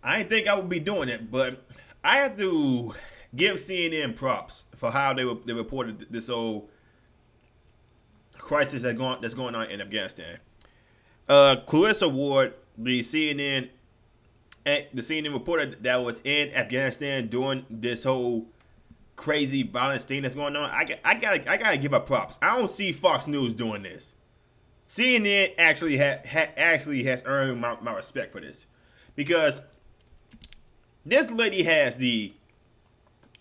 I didn't think I would be doing it, but I have to give CNN props for how they reported this whole crisis that's going on in Afghanistan. Clarissa Ward, the CNN reporter that was in Afghanistan during this whole crazy violence thing that's going on. I gotta give her props. I don't see Fox News doing this. CNN actually has earned my respect for this, because this lady has the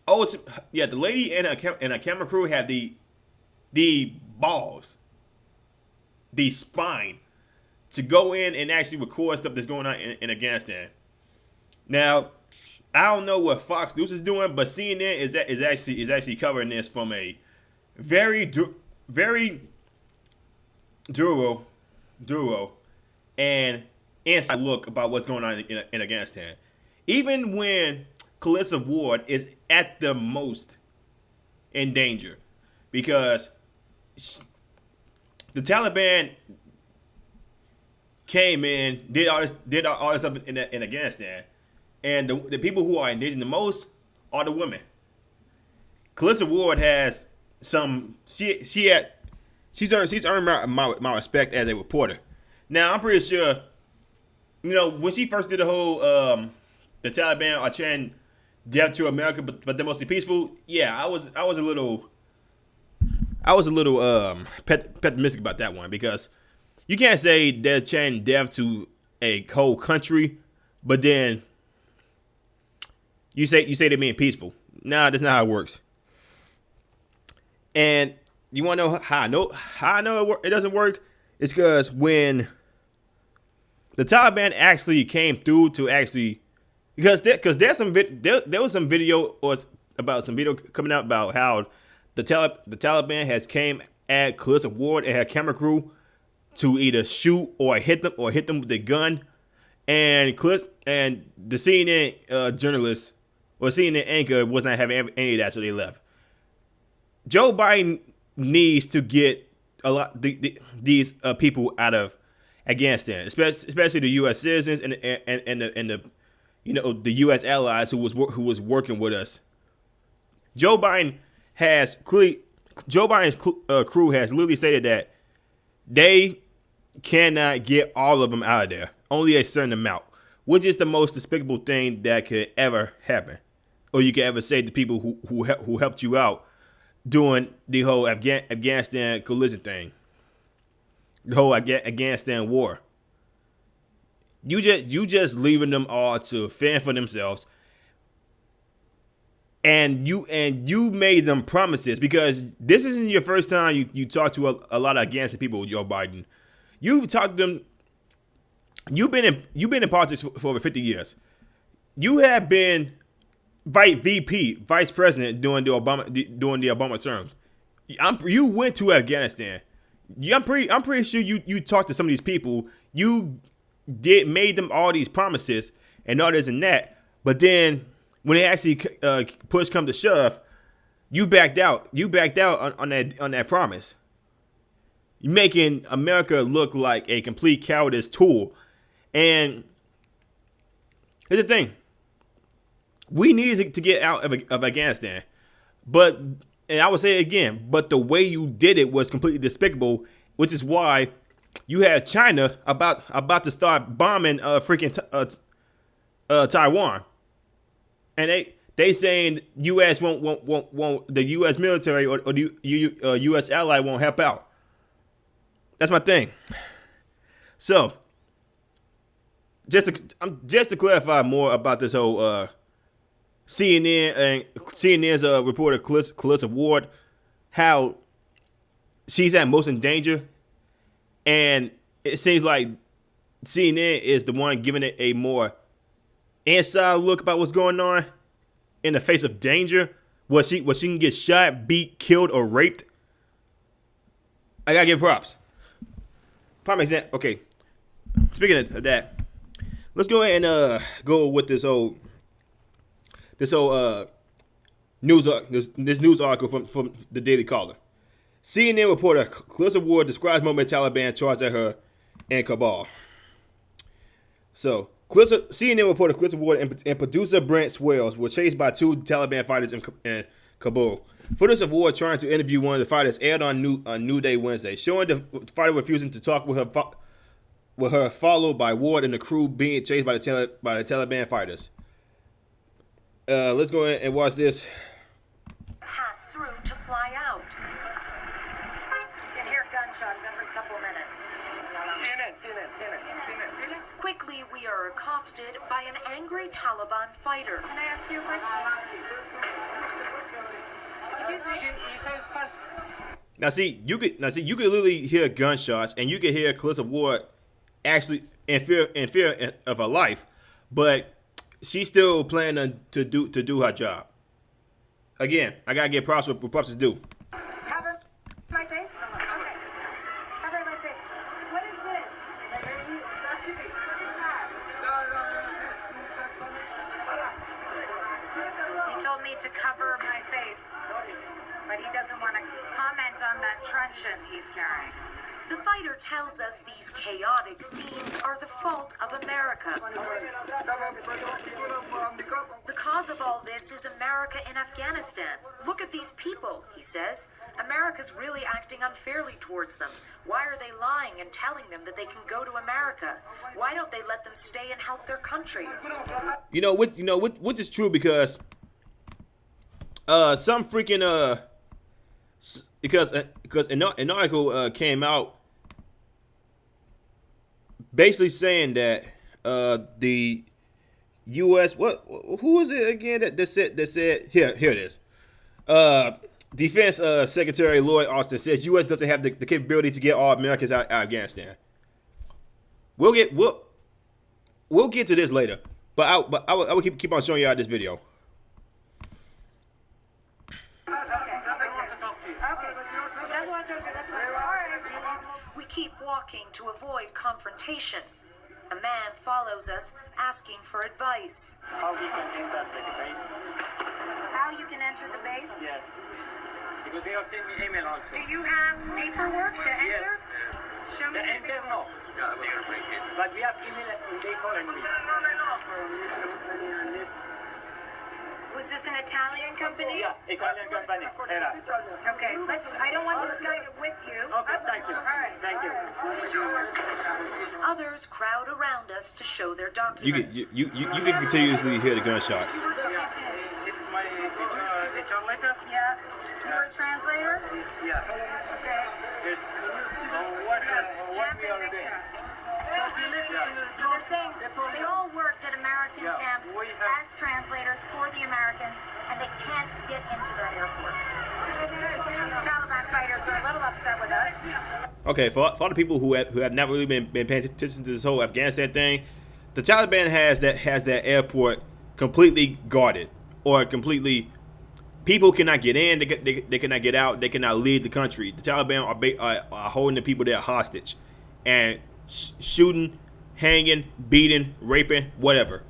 lady and a camera crew had the balls, the spine to go in and actually record stuff that's going on in Afghanistan. Now, I don't know what Fox News is doing, but CNN is actually covering this from a very duro and inside look about what's going on in Afghanistan. Even when Clarissa Ward is at the most in danger, because the Taliban came in, did all this stuff in Afghanistan, and the people who are in danger the most are the women. Clarissa Ward has some. She's earned my respect as a reporter. Now I'm pretty sure, when she first did the whole the Taliban are chanting death to America, but they're mostly peaceful. Yeah, I was a little pessimistic about that one, because you can't say they're chanting death to a whole country, but then you say they're being peaceful. Nah, that's not how it works. And you want to know how I know it doesn't work? It's because when the Taliban actually came through to actually, because there's some there was some video coming out about how the Taliban has came at Clarissa Ward and her camera crew to either shoot or hit them with a gun, and the CNN journalist or CNN anchor was not having any of that, so they left. Joe Biden needs to get a lot these people out of Afghanistan, especially the U.S. citizens and the the U.S. allies who was working with us. Joe Biden's crew has literally stated that they cannot get all of them out of there, only a certain amount, which is the most despicable thing that could ever happen, or you could ever say to people who helped you out during the whole Afghanistan collision thing, the whole Afghanistan war. You just leaving them all to fend for themselves, and you made them promises, because this isn't your first time you talk to a lot of Afghanistan people, Joe Biden. You talked to them. You've been in politics for over 50 years. You have been vice president during the Obama terms. You went to Afghanistan. I'm pretty sure you talked to some of these people. You made them all these promises and all this and that, but then when they actually push come to shove, you backed out. You backed out on that promise. You're making America look like a complete cowardice tool. And here's the thing: we needed to get out of Afghanistan, and I would say it again, but the way you did it was completely despicable, which is why you had China about to start bombing Taiwan, and they saying U.S. won't the U.S. military or the U.S. ally won't help out. That's my thing. So just to clarify more about this whole CNN's reporter Clarissa Ward, how she's at most in danger, and it seems like CNN is the one giving it a more inside look about what's going on in the face of danger. What she can get shot, beat, killed, or raped. I gotta give props. Prime example. Okay, speaking of that, let's go ahead and go with this whole news article from the Daily Caller. CNN reporter Clarissa Ward describes moment Taliban charged at her in Kabul. So CNN reported Clips Ward and producer Brent Swales were chased by two Taliban fighters in Kabul. Footage of Ward trying to interview one of the fighters aired on New Day Wednesday, showing the fighter refusing to talk with her, followed by Ward and the crew being chased by the Taliban fighters. Let's go ahead and watch this. Pass through to fly out. You can hear gunshots every couple minutes. CNN. Quickly, we are accosted by an angry Taliban fighter. Can I ask you a question? Excuse me. He says first. Now see, you could literally hear gunshots, and you could hear Calissa Ward actually in fear of her life, but she's still planning to do her job. Again, I gotta get props what props is due. Cover my face. Okay. Cover my face. What is this? He told me to cover my face, but he doesn't want to comment on that truncheon he's carrying. The fighter tells us these chaotic scenes are the fault of America. The cause of all this is America in Afghanistan. Look at these people, he says. America's really acting unfairly towards them. Why are they lying and telling them that they can go to America? Why don't they let them stay and help their country? Which is true because some freaking because an article came out basically saying that the U.S. who was it again that said here it is. Defense Secretary Lloyd Austin says U.S. doesn't have the capability to get all Americans out of Afghanistan. We'll get to this later, but I will keep on showing y'all this video. We keep walking to avoid confrontation. A man follows us, asking for advice. How we can enter the base? How you can enter the base? Yes. Because they have sent me email also. Do you have paperwork to enter? Yes. Show me the enter, no. But we have email and they calling me. Was this an Italian company? Yeah, Italian company. Era. Okay, I don't want this guy to whip you. Okay, thank you. All right. Thank you. Others crowd around us to show their documents. You can continuously hear the gunshots. It's my HR letter. Yeah. You're a translator? Yeah. Okay. Yes. What we are doing. So they're saying they all worked at American camps as translators for the Americans, and they can't get into that airport. These Taliban fighters are a little upset with us. Okay, for all the people who have not really been paying attention to this whole Afghanistan thing, the Taliban has that airport completely guarded, or completely. People cannot get in. They cannot get out. They cannot leave the country. The Taliban are holding the people there hostage, and shooting, hanging, beating, raping, whatever.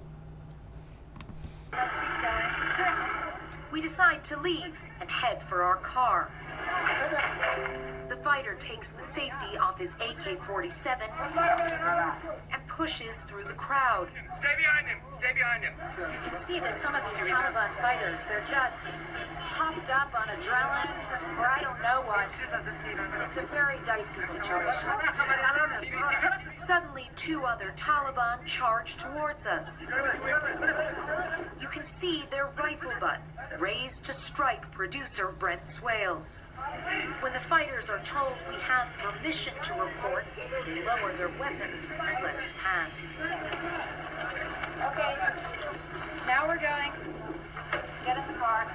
We decide to leave and head for our car. The fighter takes the safety off his AK-47 and pushes through the crowd. Stay behind him. Stay behind him. You can see that some of these Taliban fighters, they're just hopped up on adrenaline, or I don't know what. It's a very dicey situation. Suddenly, two other Taliban charge towards us. You can see their rifle butt raised to strike producer Brent Swales. When the fighters are told we have permission to report, they lower their weapons and let us pass. Okay, now we're going. Get in the car.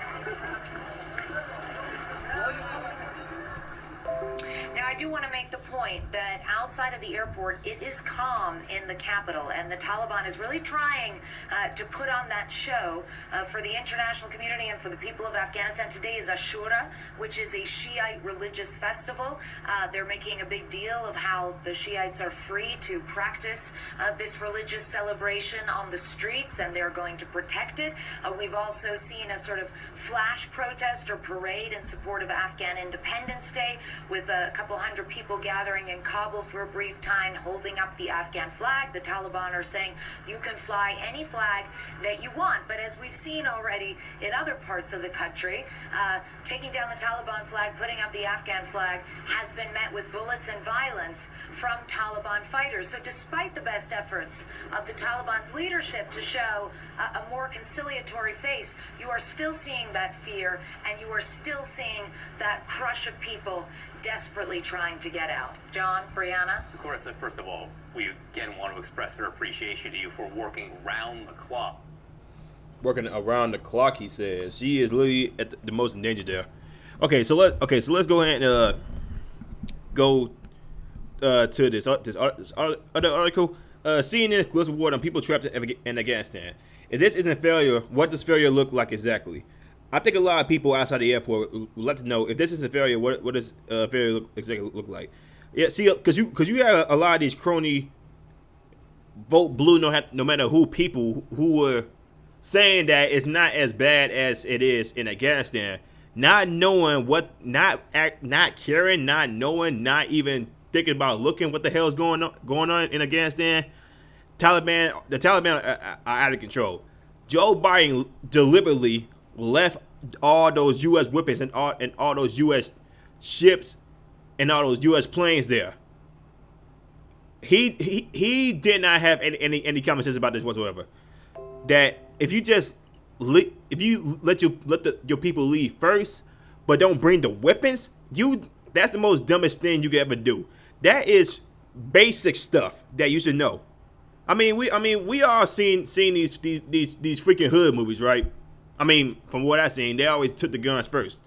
Now, I do want to make the point that outside of the airport, it is calm in the capital, and the Taliban is really trying to put on that show for the international community and for the people of Afghanistan. Today is Ashura, which is a Shiite religious festival. They're making a big deal of how the Shiites are free to practice this religious celebration on the streets, and they're going to protect it. We've also seen a sort of flash protest or parade in support of Afghan Independence Day, with a couple hundred people gathering in Kabul for for a brief time holding up the Afghan flag. The Taliban are saying you can fly any flag that you want. But as we've seen already in other parts of the country, taking down the Taliban flag, putting up the Afghan flag has been met with bullets and violence from Taliban fighters. So despite the best efforts of the Taliban's leadership to show a more conciliatory face, you are still seeing that fear, and you are still seeing that crush of people desperately trying to get out. John, Brianna? Clarissa, first of all, we again want to express our appreciation to you for working round the clock. Working around the clock, he says. She is literally at the most in danger there. Okay, so let's go ahead and go to this other article. CNN exclusive report on people trapped in Afghanistan. If this isn't failure, what does failure look like exactly? I think a lot of people outside the airport would like to know if this isn't failure, what does failure exactly look like? Yeah, see, because you have a lot of these crony vote blue no matter who people who were saying that it's not as bad as it is in Afghanistan, not knowing not caring, not knowing, not even thinking about looking what the hell is going on in Afghanistan. The Taliban are out of control. Joe Biden deliberately left all those U.S. weapons and all those U.S. ships and all those U.S. planes there. He did not have any common sense about this whatsoever. That if you let your people leave first, but don't bring the weapons, that's the most dumbest thing you could ever do. That is basic stuff that you should know. We all seen these freaking hood movies, right? I mean, from what I've seen, they always took the guns first.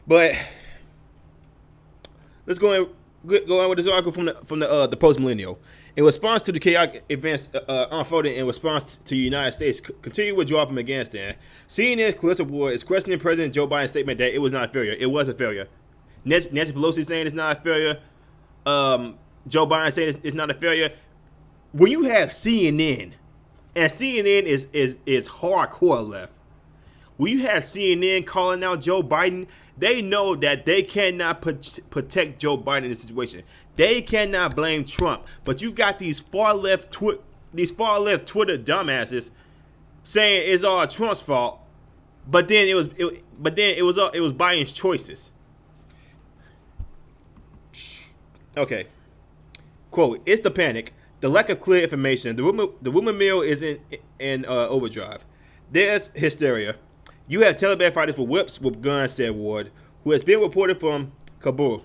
But let's go on with this article from the Post Millennial. In response to the chaotic events unfolding in response to the United States continued withdrawal from Afghanistan, CNN's Clarissa Ward is questioning President Joe Biden's statement that it was not a failure. It was a failure. Nancy Pelosi saying it's not a failure. Joe Biden saying it's not a failure. When you have CNN, and CNN is hardcore left, when you have CNN calling out Joe Biden, they know that they cannot protect Joe Biden in this situation. They cannot blame Trump, but you got these far left Twitter dumbasses saying it's all Trump's fault, but then it was Biden's choices. Okay. Quote: "It's the panic, the lack of clear information. The rumor mill is in overdrive. There's hysteria. You have Taliban fighters with whips with guns," said Ward, who has been reported from Kabul,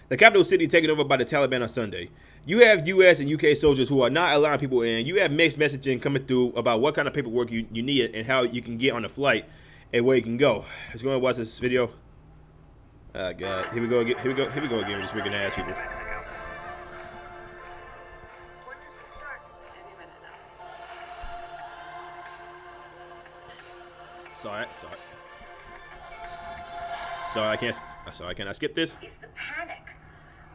the capital city, taken over by the Taliban on Sunday. You have U.S. and U.K. soldiers who are not allowing people in. You have mixed messaging coming through about what kind of paperwork you need and how you can get on the flight and where you can go. Let's go and watch this video. God, here we go again with this freaking ass people. When does it start? Maybe a minute now. Sorry, I cannot skip this. Is the panic,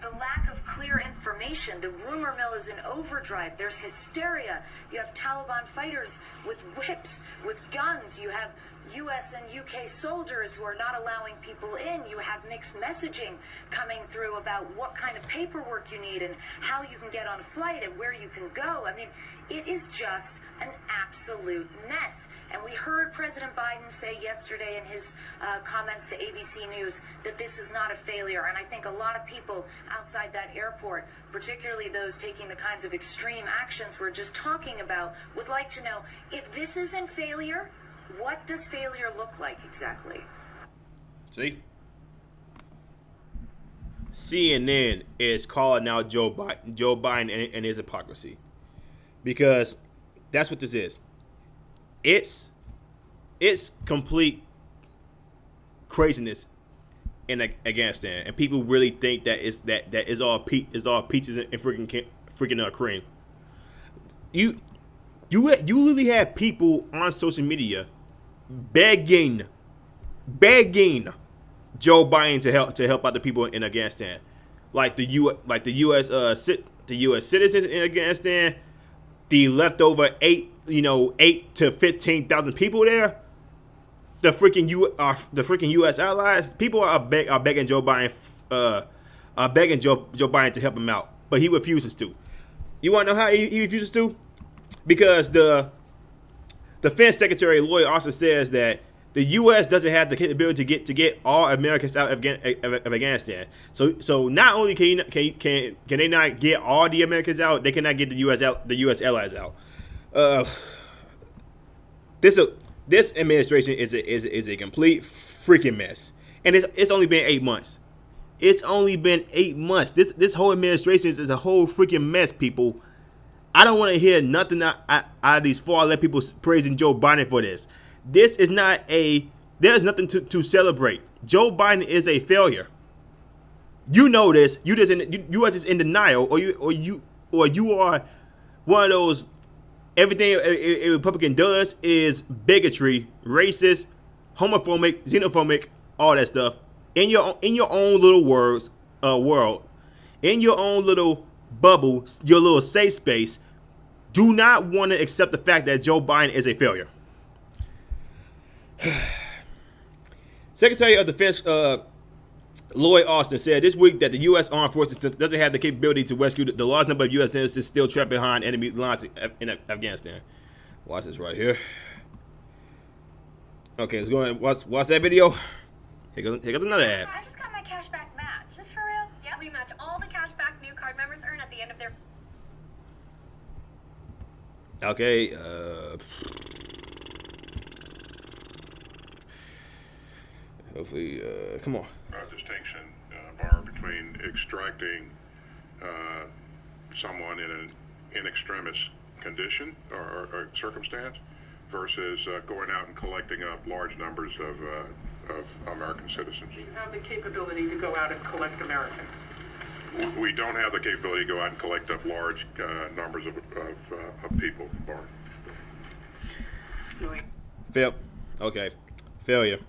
the lack of clear information. The rumor mill is in overdrive. There's hysteria. You have Taliban fighters with whips, with guns. You have U.S. and U.K. soldiers who are not allowing people in. You have mixed messaging coming through about what kind of paperwork you need and how you can get on a flight and where you can go. I mean, it is just an absolute mess. And we heard President Biden say yesterday in his comments to ABC News that this is not a failure. And I think a lot of people outside that airport, particularly those taking the kinds of extreme actions we're just talking about, would like to know, if this isn't failure, what does failure look like exactly? See? CNN is calling out Joe Biden and his hypocrisy. Because that's what this is. It's complete craziness in Afghanistan, and people really think that is all peaches and freaking cream. You literally have people on social media begging Joe Biden to help out the people in Afghanistan, like the U.S. citizens in Afghanistan, the leftover 8 to 15,000 people there, the freaking U.S. allies. People are begging Joe Biden begging Joe Biden to help him out, but he refuses to. You want to know how he refuses to? Because the Defense Secretary Lloyd Austin says that the U.S. doesn't have the capability to get all Americans out of Afghanistan. So not only can they not get all the Americans out, they cannot get the U.S. allies out. This administration is a complete freaking mess, and it's only been 8 months. It's only been 8 months. This whole administration is a whole freaking mess, people. I don't want to hear nothing out of these far-left people praising Joe Biden for this. This is not there's nothing to celebrate. Joe Biden is a failure. You know this. You are just in denial, or you are one of those. Everything a Republican does is bigotry, racist, homophobic, xenophobic, all that stuff. In your own little world, in your own little bubble, your little safe space, do not want to accept the fact that Joe Biden is a failure. Secretary of Defense Lloyd Austin said this week that the U.S. Armed Forces doesn't have the capability to rescue the large number of U.S. citizens still trapped behind enemy lines in Afghanistan. Watch this right here. Okay, let's go and watch that video. Here goes another ad. I just got my cashback match. Is this for real? Yeah, we match all the cashback new card members earn at the end of their... Okay, hopefully, come on. Distinction bar between extracting someone in an in extremis condition or circumstance versus going out and collecting up large numbers of American citizens. Do you have the capability to go out and collect Americans? We don't have the capability to go out and collect up large numbers of people, Bart. Okay. Failure.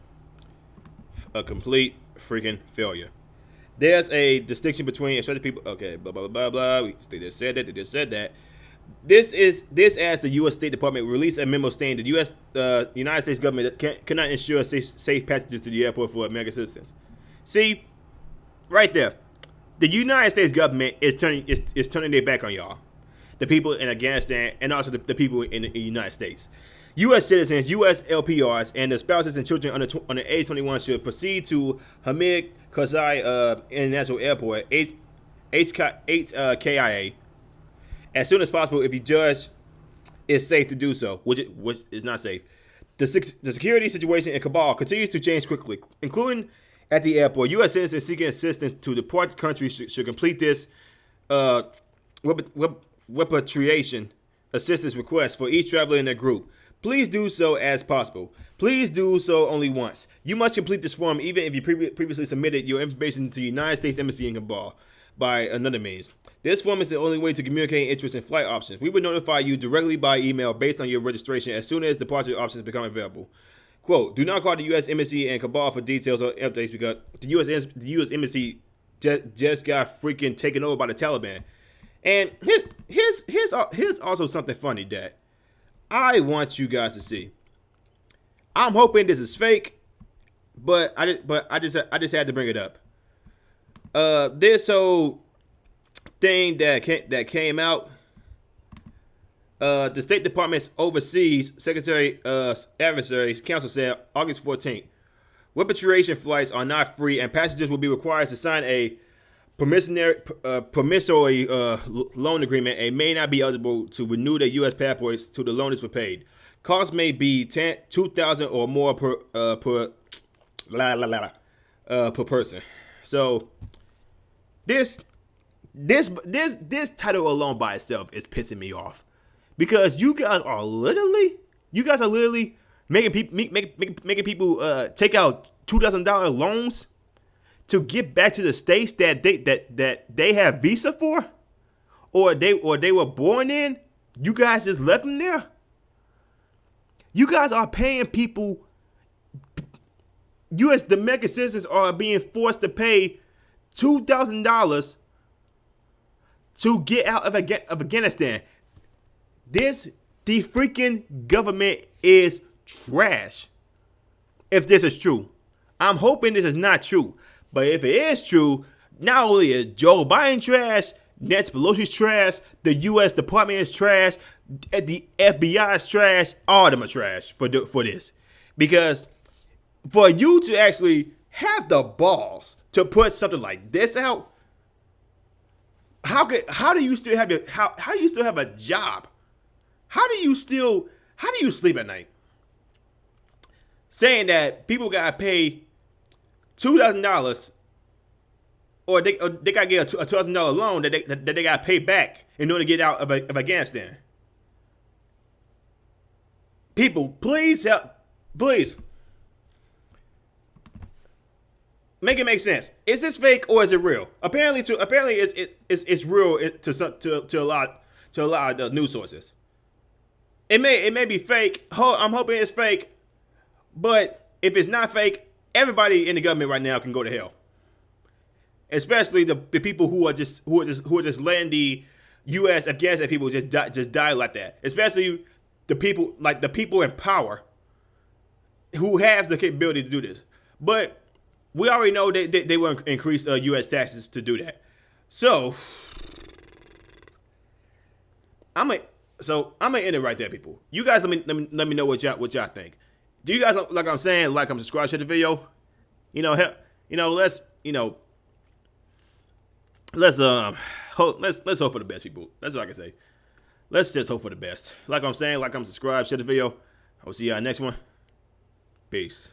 A complete freaking failure. There's a distinction between extracted people. Okay, blah blah blah blah. They just said that. They just said that. This as the U.S. State Department released a memo stating the U.S. United States government cannot ensure safe passages to the airport for American citizens. See, right there, the United States government is turning their back on y'all, the people in Afghanistan, and also the people in the United States. U.S. citizens, U.S. LPRs, and the spouses and children under age 21 should proceed to Hamid Karzai International Airport, KIA, as soon as possible if you judge it's safe to do so, which is not safe. The security situation in Kabul continues to change quickly, including at the airport. U.S. citizens seeking assistance to depart the country should complete this repatriation assistance request for each traveler in their group. Please do so as possible. Please do so only once. You must complete this form even if you previously submitted your information to the United States Embassy in Kabul by another means. This form is the only way to communicate interest in flight options. We will notify you directly by email based on your registration as soon as departure options become available. Quote, do not call the U.S. Embassy in Kabul for details or updates because the U.S. Embassy just got freaking taken over by the Taliban. And here's also something funny that I want you guys to see. I'm hoping this is fake, but I just had to bring it up. This whole thing that came out. The State Department's Overseas Secretary Adversaries Council said August 14th, repatriation flights are not free and passengers will be required to sign a promissory loan agreement and may not be eligible to renew their U.S. passports till the loan is repaid. Costs may be $2,000 or more per person. So this title alone by itself is pissing me off. Because you guys are literally making people take out $2,000 loans to get back to the states that they have visa for, or they were born in. You guys just left them there. You guys are paying people. U.S. American citizens are being forced to pay $2,000 to get out of Afghanistan. The freaking government is trash. If this is true, I'm hoping this is not true. But if it is true, not only is Joe Biden trash, Nancy Pelosi's trash, the U.S. Department is trash, the FBI is trash, all of them are trash for this. Because for you to actually have the balls to put something like this out, how do you still have a job? How do you sleep at night? Saying that people gotta pay $2,000 or they gotta get a $2,000 loan that they gotta pay back in order to get out of Afghanistan. People, please help. Please. Make it make sense. Is this fake or is it real? Apparently it's real to a lot of the news sources. It may be fake. I'm hoping it's fake. But if it's not fake, everybody in the government right now can go to hell. Especially the people who are just letting the U.S. Afghanistan people just die like that. Especially the people in power who have the capability to do this. But we already know they will increase U.S. taxes to do that. So I'm gonna end it right there, people. You guys let me know what y'all think. Do you guys, like I'm saying, like, subscribe to the video? Let's hope for the best, people. That's what I can say. Let's just hope for the best. Like I'm saying, like, subscribe, share the video. I'll see y'all next one. Peace.